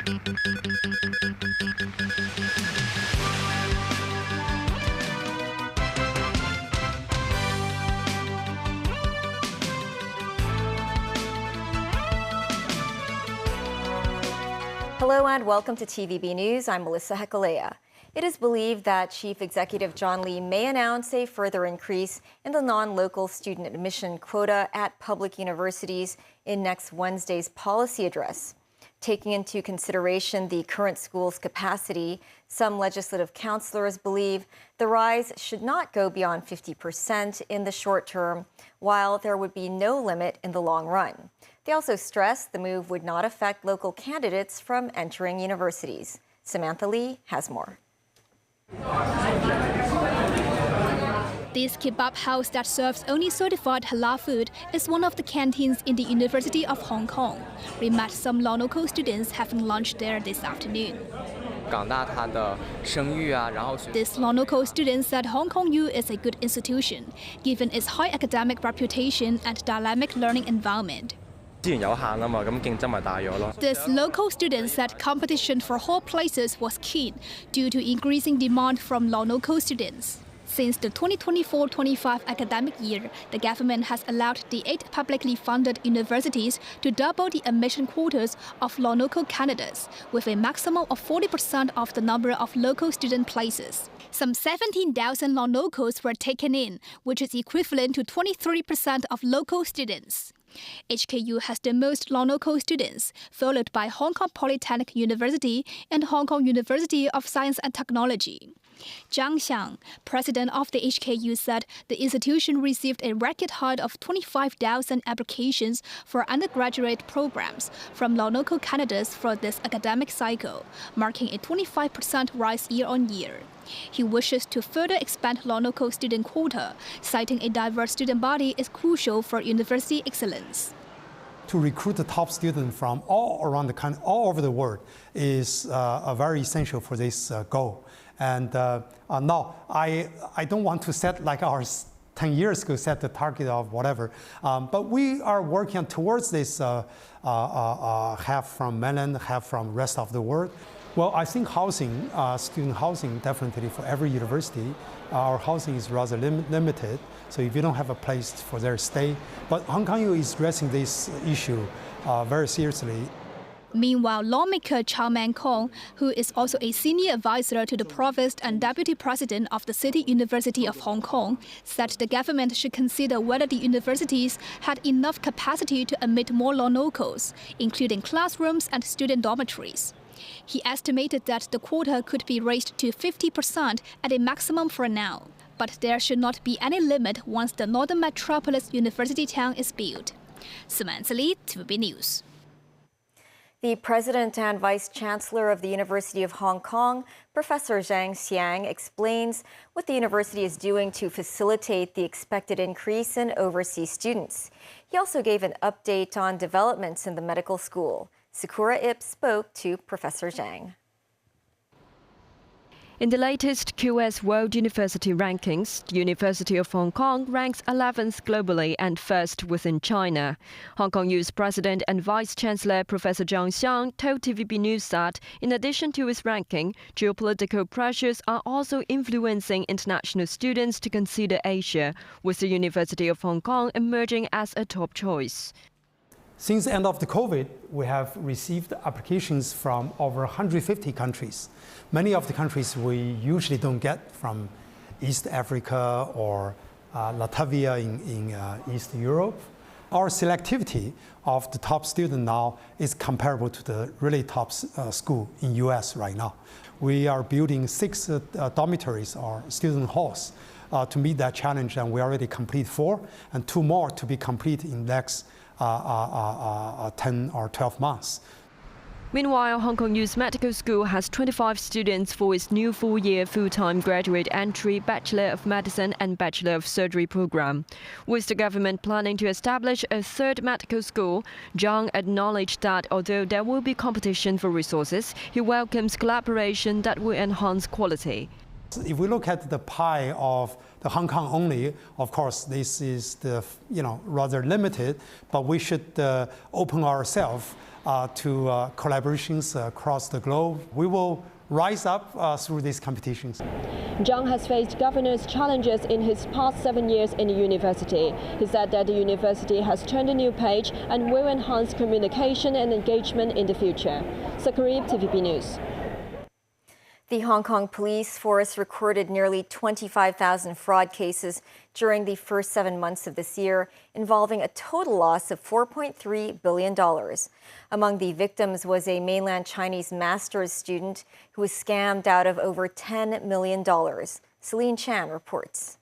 Hello and welcome to TVB News. I'm Melissa Hekalea. It is believed that Chief Executive John Lee may announce a further increase in the non-local student admission quota at public universities in next Wednesday's policy address. Taking into consideration the current school's capacity, some legislative councillors believe the rise should not go beyond 50% in the short term, while there would be no limit in the long run. They also stress the move would not affect local candidates from entering universities. Samantha Lee has more. This kebab house that serves only certified halal food is one of the canteens in the University of Hong Kong. We met some local students having lunch there this afternoon. This local student said Hong Kong U is a good institution, given its high academic reputation and dynamic learning environment. This local student said competition for hall places was keen due to increasing demand from local students. Since the 2024-25 academic year, the government has allowed the 8 publicly funded universities to double the admission quotas of local candidates, with a maximum of 40% of the number of local student places. Some 17,000 locals were taken in, which is equivalent to 23% of local students. HKU has the most local students, followed by Hong Kong Polytechnic University and Hong Kong University of Science and Technology. Zhang Xiang, president of the HKU, said the institution received a record high of 25,000 applications for undergraduate programs from local candidates for this academic cycle, marking a 25% rise year-on-year. He wishes to further expand local student quota, citing a diverse student body is crucial for university excellence. To recruit the top students from all around the country, all over the world, is very essential for this goal. And now, I don't want to set like ours 10 years ago, set the target of whatever. But we are working towards this half from mainland, half from rest of the world. Well, I think housing, student housing, definitely for every university, our housing is rather limited. So if you don't have a place for their stay, but Hong Kong U is addressing this issue very seriously. Meanwhile, lawmaker Chow Man Kong, who is also a senior advisor to the provost and deputy president of the City University of Hong Kong, said the government should consider whether the universities had enough capacity to admit more locals, including classrooms and student dormitories. He estimated that the quota could be raised to 50% at a maximum for now, but there should not be any limit once the Northern Metropolis University town is built. Samantha Lee, TVB News. The President and Vice Chancellor of the University of Hong Kong, Professor Zhang Xiang, explains what the university is doing to facilitate the expected increase in overseas students. He also gave an update on developments in the medical school. Sakura Ip spoke to Professor Zhang. In the latest QS World University Rankings, the University of Hong Kong ranks 11th globally and first within China. Hong Kong U's President and Vice Chancellor Professor Zhang Xiang told TVB News that, in addition to its ranking, geopolitical pressures are also influencing international students to consider Asia, with the University of Hong Kong emerging as a top choice. Since the end of the COVID, we have received applications from over 150 countries. Many of the countries we usually don't get from East Africa or Latvia in East Europe. Our selectivity of the top student now is comparable to the really top school in US right now. We are building 6 dormitories or student halls to meet that challenge, and we already complete 4, and 2 more to be complete in the next 10 or 12 months. Meanwhile, Hong Kong U's medical school has 25 students for its new 4-year full-time graduate entry Bachelor of Medicine and Bachelor of Surgery program. With the government planning to establish a 3rd medical school, Zhang acknowledged that although there will be competition for resources, he welcomes collaboration that will enhance quality. If we look at the pie of the Hong Kong only. Of course, this is rather limited, but we should open ourselves to collaborations across the globe. We will rise up through these competitions. Zhang has faced governance challenges in his past 7 years in the university. He said that the university has turned a new page and will enhance communication and engagement in the future. Sakarib, TVB News. The Hong Kong police force recorded nearly 25,000 fraud cases during the first 7 months of this year, involving a total loss of $4.3 billion. Among the victims was a mainland Chinese master's student who was scammed out of over $10 million. Celine Chan reports.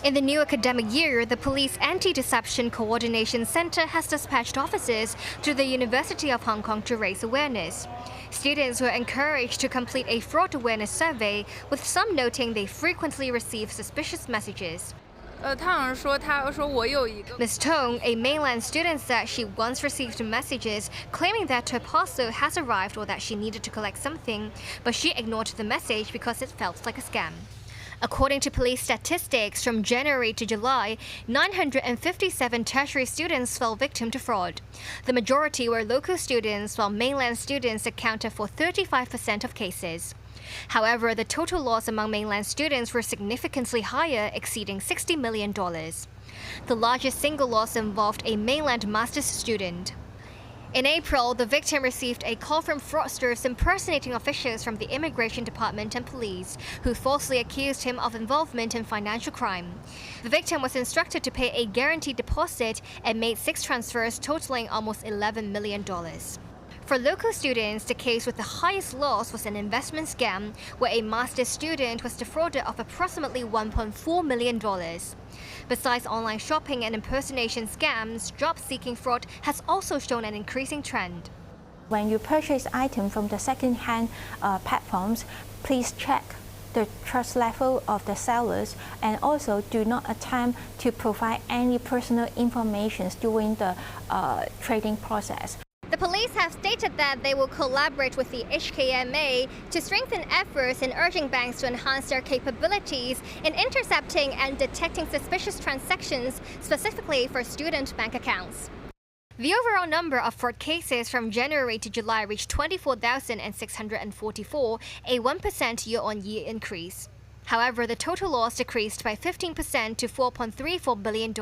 In the new academic year, the Police Anti-Deception Coordination Center has dispatched officers to the University of Hong Kong to raise awareness. Students were encouraged to complete a fraud awareness survey, with some noting they frequently receive suspicious messages. Ms. Tong, a mainland student, said she once received messages claiming that her parcel has arrived or that she needed to collect something, but she ignored the message because it felt like a scam. According to police statistics, from January to July, 957 tertiary students fell victim to fraud. The majority were local students, while mainland students accounted for 35% of cases. However, the total loss among mainland students were significantly higher, exceeding $60 million. The largest single loss involved a mainland master's student. In April, the victim received a call from fraudsters impersonating officials from the Immigration Department and police, who falsely accused him of involvement in financial crime. The victim was instructed to pay a guaranteed deposit and made 6 transfers totaling almost $11 million. For local students, the case with the highest loss was an investment scam, where a master's student was defrauded of approximately $1.4 million. Besides online shopping and impersonation scams, job-seeking fraud has also shown an increasing trend. When you purchase items from the second-hand platforms, please check the trust level of the sellers, and also do not attempt to provide any personal information during the trading process. The police have stated that they will collaborate with the HKMA to strengthen efforts in urging banks to enhance their capabilities in intercepting and detecting suspicious transactions, specifically for student bank accounts. The overall number of fraud cases from January to July reached 24,644, a 1% year-on-year increase. However, the total loss decreased by 15% to $4.34 billion.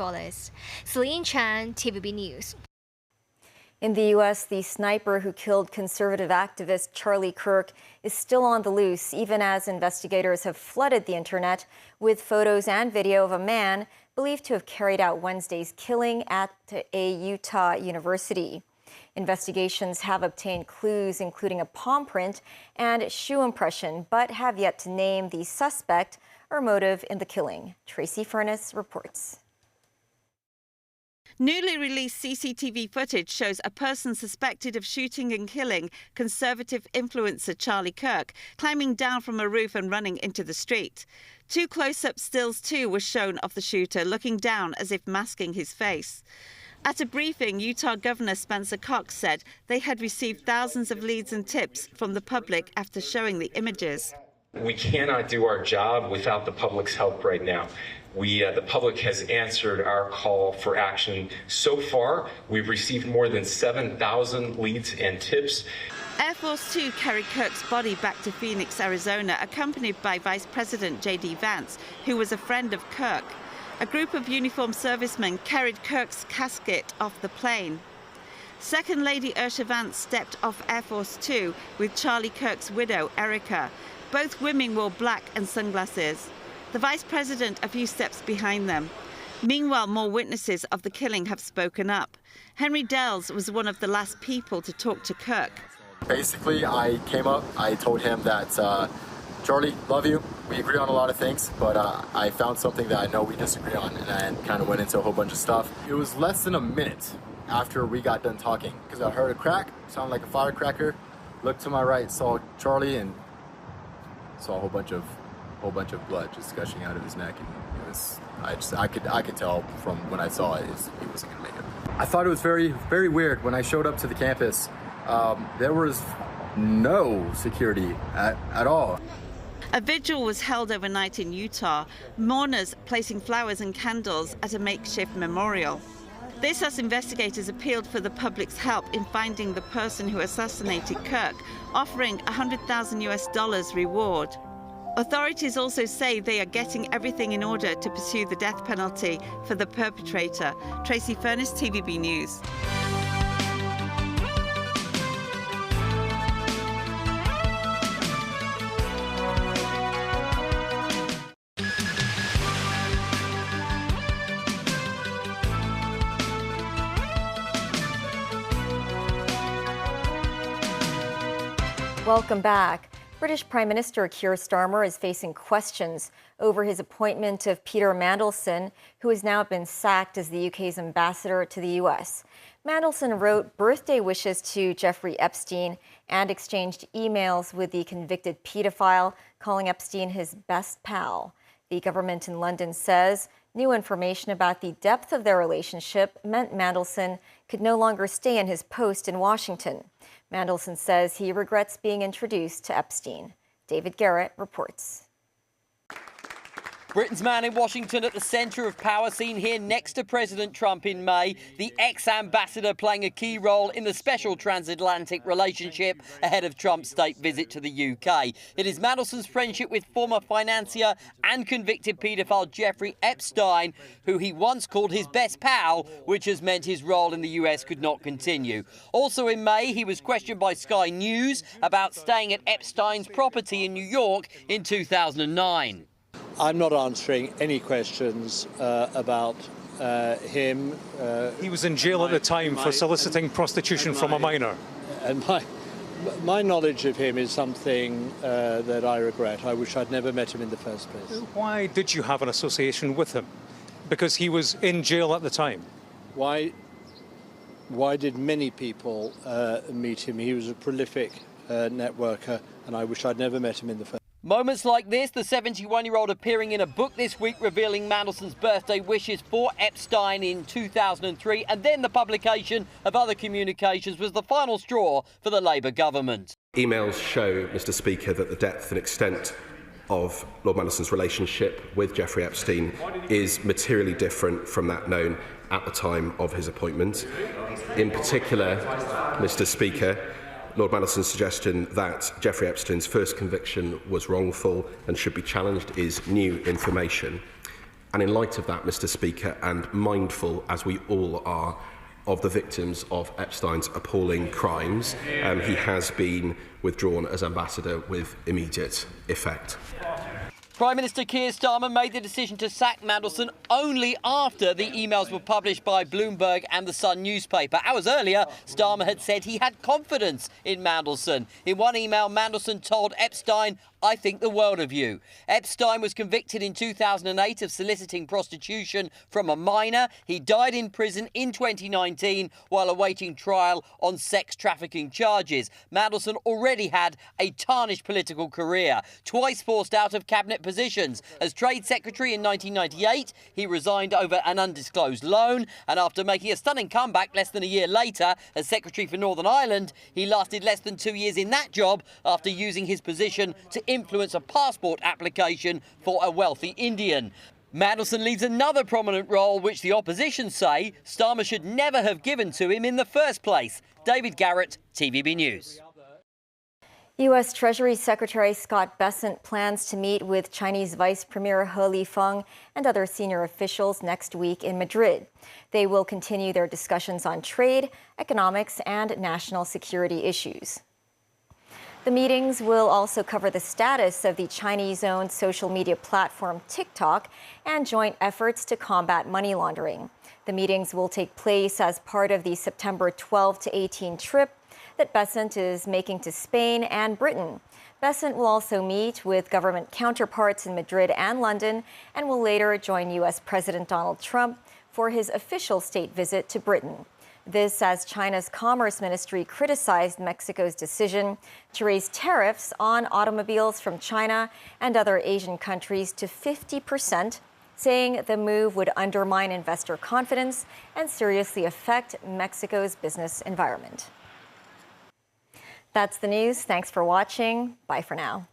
Celine Chan, TVB News. In the U.S., the sniper who killed conservative activist Charlie Kirk is still on the loose, even as investigators have flooded the internet with photos and video of a man believed to have carried out Wednesday's killing at a Utah university. Investigations have obtained clues, including a palm print and shoe impression, but have yet to name the suspect or motive in the killing. Tracy Furness reports. Newly released CCTV footage shows a person suspected of shooting and killing conservative influencer Charlie Kirk climbing down from a roof and running into the street. 2 close-up stills too were shown of the shooter looking down as if masking his face. At a briefing, Utah Governor Spencer Cox said they had received thousands of leads and tips from the public after showing the images. We cannot do our job without the public's help right now. The public has answered our call for action. So far, we've received more than 7,000 leads and tips. Air Force Two carried Kirk's body back to Phoenix, Arizona, accompanied by Vice President J.D. Vance, who was a friend of Kirk. A group of uniformed servicemen carried Kirk's casket off the plane. Second Lady Ursula Vance stepped off Air Force Two with Charlie Kirk's widow, Erica. Both women wore black and sunglasses. The Vice President a few steps behind them. Meanwhile, more witnesses of the killing have spoken up. Henry Dells was one of the last people to talk to Kirk. Basically, I came up, I told him that, Charlie, love you. We agree on a lot of things, but I found something that I know we disagree on, and kind of went into a whole bunch of stuff. It was less than a minute after we got done talking, because I heard a crack, sounded like a firecracker, looked to my right, saw Charlie, and saw a whole bunch of blood just gushing out of his neck, and it was, I could tell from when I saw it, he wasn't gonna make it. I thought it was very, very weird when I showed up to the campus. There was no security at all. A vigil was held overnight in Utah, mourners placing flowers and candles at a makeshift memorial. This as investigators appealed for the public's help in finding the person who assassinated Kirk, offering $100,000 reward. Authorities also say they are getting everything in order to pursue the death penalty for the perpetrator. Tracy Furness, TVB News. Welcome back. British Prime Minister Keir Starmer is facing questions over his appointment of Peter Mandelson, who has now been sacked as the UK's ambassador to the US. Mandelson wrote birthday wishes to Jeffrey Epstein and exchanged emails with the convicted paedophile, calling Epstein his best pal. The government in London says new information about the depth of their relationship meant Mandelson could no longer stay in his post in Washington. Mandelson says he regrets being introduced to Epstein. David Garrett reports. Britain's man in Washington at the centre of power, seen here next to President Trump in May, the ex-ambassador playing a key role in the special transatlantic relationship ahead of Trump's state visit to the UK. It is Mandelson's friendship with former financier and convicted paedophile Jeffrey Epstein, who he once called his best pal, which has meant his role in the US could not continue. Also in May, he was questioned by Sky News about staying at Epstein's property in New York in 2009. I'm not answering any questions about him. He was in jail at the time for soliciting prostitution from a minor. And my knowledge of him is something that I regret. I wish I'd never met him in the first place. Why did you have an association with him? Because he was in jail at the time. Why did many people meet him? He was a prolific networker, and I wish I'd never met him in the first place. Moments like this, the 71-year-old appearing in a book this week revealing Mandelson's birthday wishes for Epstein in 2003, and then the publication of other communications was the final straw for the Labour government. Emails show, Mr. Speaker, that the depth and extent of Lord Mandelson's relationship with Jeffrey Epstein is materially different from that known at the time of his appointment. In particular, Mr. Speaker, Lord Mandelson's suggestion that Jeffrey Epstein's first conviction was wrongful and should be challenged is new information. And in light of that, Mr. Speaker, and mindful, as we all are, of the victims of Epstein's appalling crimes, he has been withdrawn as ambassador with immediate effect. Prime Minister Keir Starmer made the decision to sack Mandelson only after the emails were published by Bloomberg and The Sun newspaper. Hours earlier, Starmer had said he had confidence in Mandelson. In one email, Mandelson told Epstein, "I think the world of you." Epstein was convicted in 2008 of soliciting prostitution from a minor. He died in prison in 2019 while awaiting trial on sex trafficking charges. Mandelson already had a tarnished political career, twice forced out of cabinet positions. As Trade Secretary in 1998, he resigned over an undisclosed loan, and after making a stunning comeback less than a year later as Secretary for Northern Ireland, he lasted less than 2 years in that job after using his position to influence a passport application for a wealthy Indian. Mandelson leads another prominent role which the opposition say Starmer should never have given to him in the first place. David Garrett, TVB News. U.S. Treasury Secretary Scott Bessent plans to meet with Chinese Vice Premier He Lifeng and other senior officials next week in Madrid. They will continue their discussions on trade, economics, and national security issues. The meetings will also cover the status of the Chinese-owned social media platform TikTok and joint efforts to combat money laundering. The meetings will take place as part of the September 12 to 18 trip that Bessent is making to Spain and Britain. Bessent will also meet with government counterparts in Madrid and London and will later join U.S. President Donald Trump for his official state visit to Britain. This as China's Commerce Ministry criticized Mexico's decision to raise tariffs on automobiles from China and other Asian countries to 50%, saying the move would undermine investor confidence and seriously affect Mexico's business environment. That's the news. Thanks for watching. Bye for now.